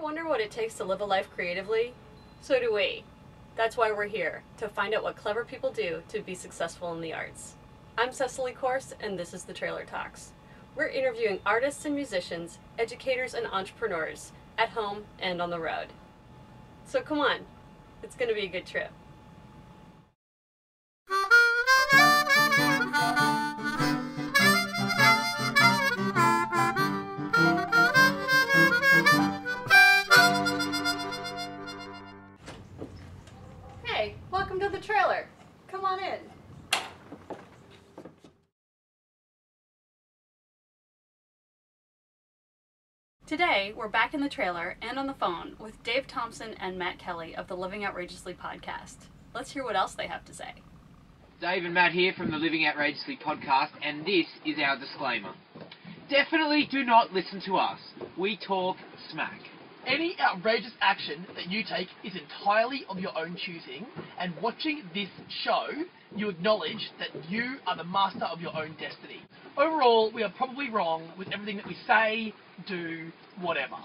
wonder what it takes to live a life creatively? So do we. That's why we're here, to find out what clever people do to be successful in the arts. I'm Cecily Corse, and this is the Trailer Talks. We're interviewing artists and musicians, educators and entrepreneurs, at home and on the road. So come on, it's going to be a good trip. Hey, welcome to the trailer. Come on in. Today, we're back in the trailer and on the phone with Dave Thompson and Matt Kelly of the Living Outrageously podcast. Let's hear what else they have to say. Dave and Matt here from the Living Outrageously podcast, and this is our disclaimer. Definitely do not listen to us. We talk smack. Any outrageous action that you take is entirely of your own choosing, and watching this show, you acknowledge that you are the master of your own destiny. Overall, we are probably wrong with everything that we say, do, whatever.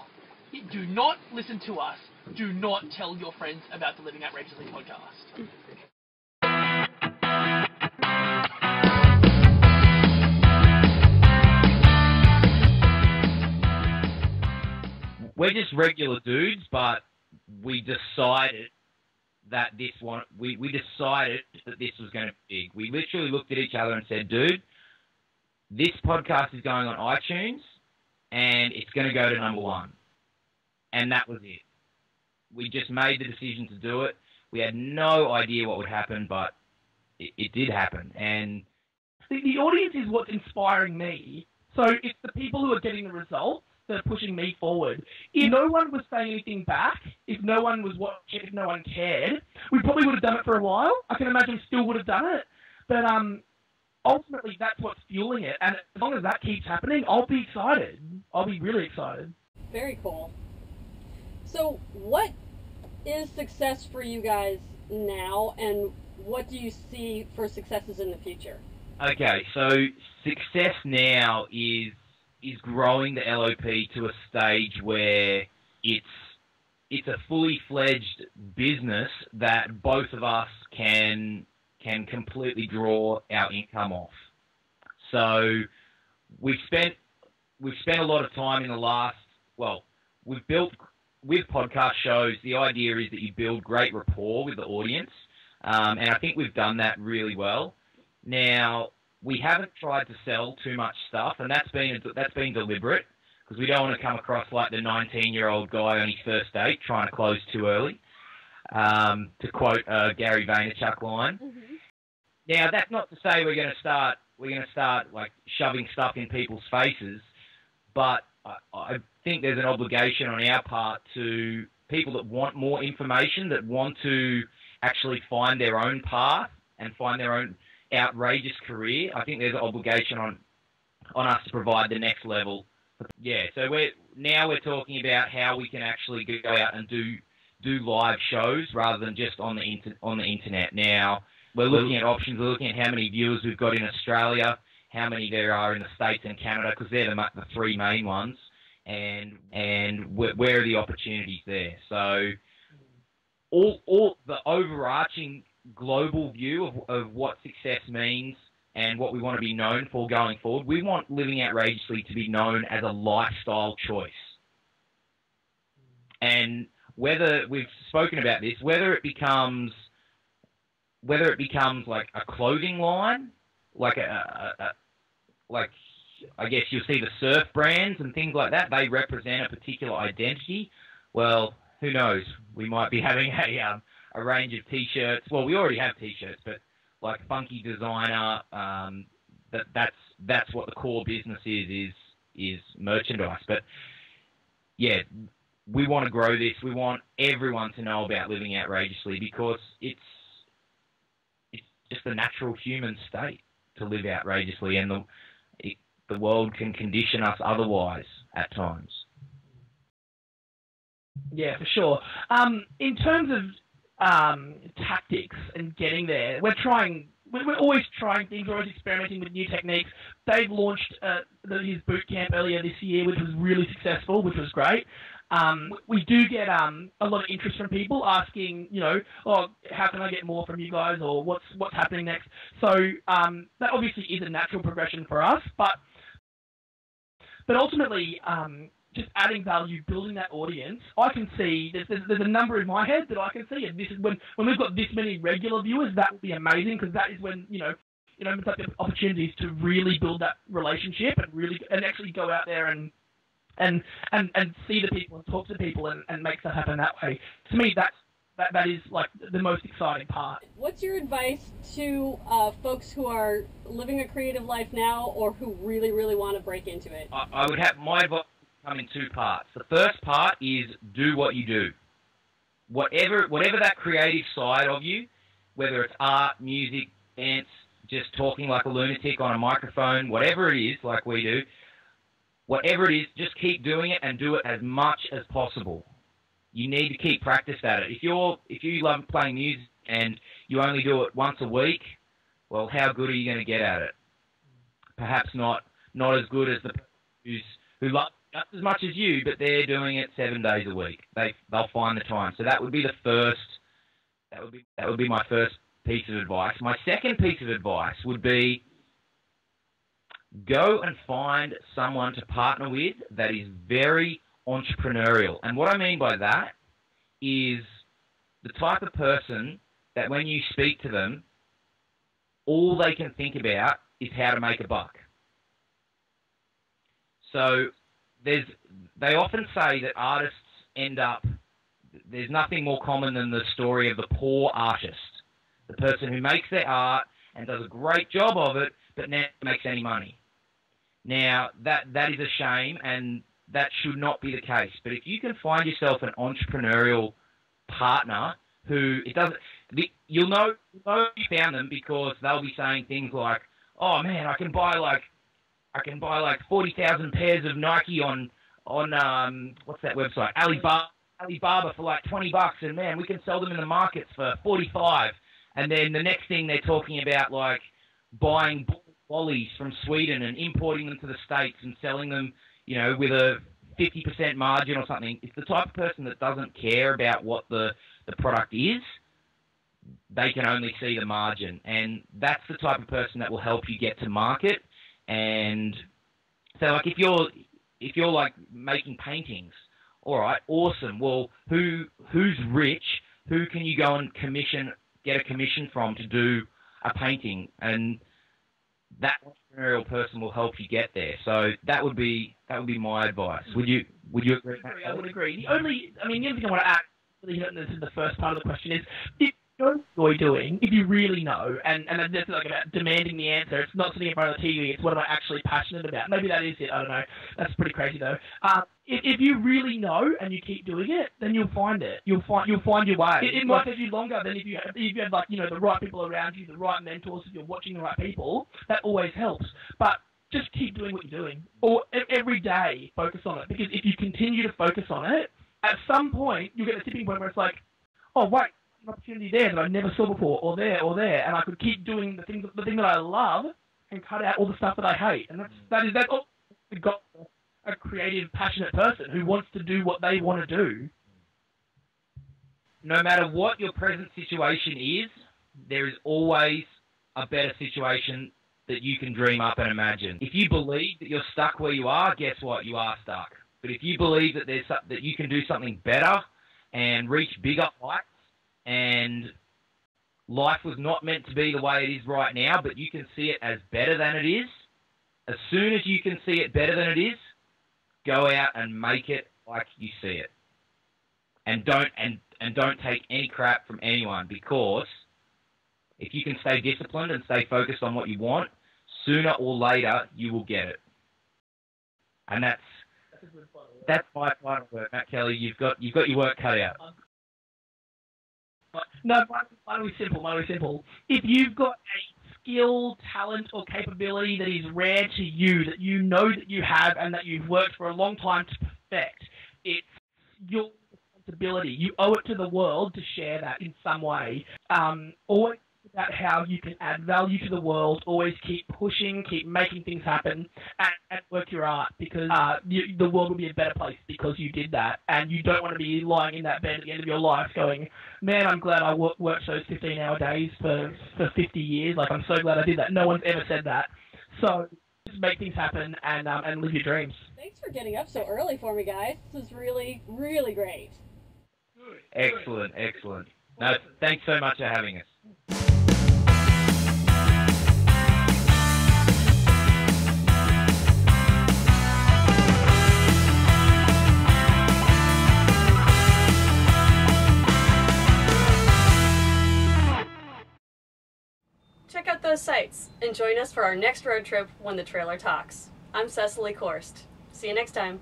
Do not listen to us. Do not tell your friends about the Living Outrageously podcast. We're just regular dudes, but we decided that this one, we decided that this was going to be big. We literally looked at each other and said, dude, this podcast is going on iTunes and it's going to go to #1. And that was it. We just made the decision to do it. We had no idea what would happen, but it did happen. And the audience is what's inspiring me. So it's the people who are getting the results that are pushing me forward. If no one was saying anything back, if no one was watching, if no one cared, we probably would have done it for a while. I can imagine we still would have done it. But ultimately, that's what's fueling it. And as long as that keeps happening, I'll be excited. I'll be really excited. Very cool. So what is success for you guys now, and what do you see for successes in the future? Okay, so success now is growing the LOP to a stage where it's a fully fledged business that both of us can completely draw our income off. So we've spent a lot of time in the last, we've built with podcast shows. The idea is that you build great rapport with the audience, and I think we've done that really well. Now, we haven't tried to sell too much stuff, and that's been deliberate, because we don't want to come across like the 19-year-old guy on his first date trying to close too early, to quote a Gary Vaynerchuk line. Mm-hmm. Now, that's not to say we're going to start like shoving stuff in people's faces, but I think there's an obligation on our part to people that want more information, that want to actually find their own path and find their own outrageous career. I think there's an obligation on us to provide the next level. Yeah, so we're talking about how we can actually go out and do live shows rather than just on the internet. Now, we're looking at options. We're looking at how many viewers we've got in Australia, how many there are in the States and Canada, because they're the three main ones, and where are the opportunities there. So all the overarching global view of what success means and what we want to be known for going forward, we want Living Outrageously to be known as a lifestyle choice. And whether we've spoken about this, whether it becomes like a clothing line, like like I guess you'll see the surf brands and things like that, they represent a particular identity. Well, who knows? We might be having a range of T-shirts. Well, we already have T-shirts, but like funky designer. That's what the core business is merchandise. But yeah, we want to grow this. We want everyone to know about Living Outrageously, because it's just the natural human state to live outrageously, and the world can condition us otherwise at times. Yeah, for sure. In terms of tactics and getting there, we're always trying things, we're always experimenting with new techniques. Dave launched his boot camp earlier this year, which was really successful, which was great. We do get a lot of interest from people asking, oh, how can I get more from you guys, or what's happening next? So that obviously is a natural progression for us, but ultimately, just adding value, building that audience, I can see there's a number in my head that I can see, and this is when we've got this many regular viewers, that will be amazing, because that is when it opens up the opportunities to really build that relationship and actually go out there and see the people and talk to people and make stuff happen that way. To me, that is like the most exciting part. What's your advice to folks who are living a creative life now, or who really, really want to break into it? I would have my advice come in two parts. The first part is do what you do. Whatever that creative side of you, whether it's art, music, dance, just talking like a lunatic on a microphone, whatever it is, like we do, whatever it is, just keep doing it and do it as much as possible. You need to keep practice at it. If you love playing music and you only do it once a week, well, how good are you going to get at it? Perhaps not as good as the person who loves just as much as you, but they're doing it 7 days a week. They'll find the time. So that would be my first piece of advice. My second piece of advice would be go and find someone to partner with that is very entrepreneurial. And what I mean by that is the type of person that when you speak to them, all they can think about is how to make a buck. So they often say that artists there's nothing more common than the story of the poor artist, the person who makes their art and does a great job of it, but never makes any money. Now, that is a shame, and that should not be the case. But if you can find yourself an entrepreneurial partner who you'll know you found them, because they'll be saying things like, "Oh man, I can buy like 40,000 pairs of Nike on what's that website? Alibaba for like $20, and man, we can sell them in the markets for 45." And then the next thing they're talking about, like buying lollies from Sweden and importing them to the States and selling them, with a 50% margin or something. It's the type of person that doesn't care about what the product is. They can only see the margin. And that's the type of person that will help you get to market. And so, like, if you're like making paintings, all right, awesome. Well, who's rich? Who can you go and get a commission from to do a painting? And that entrepreneurial person will help you get there. So that would be my advice. Would you agree? I would agree. The only thing I want to add, really, this is the first part of the question, is if you don't enjoy doing, if you really know, and that's like about demanding the answer, it's not sitting in front of the TV, it's what am I actually passionate about. Maybe that is it, I don't know. That's pretty crazy though. If you really know and you keep doing it, then you'll find it. You'll find your way. It might take you longer than if you have like, the right people around you, the right mentors, if you're watching the right people. That always helps. But just keep doing what you're doing. Or every day, focus on it. Because if you continue to focus on it, at some point, you'll get a tipping point where it's like, oh, wait, an opportunity there that I never saw before, or there, and I could keep doing the thing that I love and cut out all the stuff that I hate. And that's all got a creative, passionate person who wants to do what they want to do. No matter what your present situation is, there is always a better situation that you can dream up and imagine. If you believe that you're stuck where you are, guess what? You are stuck. But if you believe that you can do something better and reach bigger heights, and life was not meant to be the way it is right now, but you can see it as better than it is, as soon as you can see it better than it is, go out and make it like you see it. And don't take any crap from anyone, because if you can stay disciplined and stay focused on what you want, sooner or later you will get it. And that's my final word, Matt Kelly. You've got your work cut out. No, mine will be simple. If you've got a skill, talent, or capability that is rare to you, that you know that you have and that you've worked for a long time to perfect, it's your responsibility. You owe it to the world to share that in some way. Always about how you can add value to the world, always keep pushing, keep making things happen, and work your art, because the world will be a better place because you did that, and you don't want to be lying in that bed at the end of your life going, man, I'm glad I worked those 15-hour days for 50 years. Like, I'm so glad I did that. No one's ever said that. So just make things happen and live your dreams. Thanks for getting up so early for me, guys. This was really, really great. Excellent, excellent. No, thanks so much for having us. Check out those sites and join us for our next road trip when the trailer talks. I'm Cecily Korst. See you next time.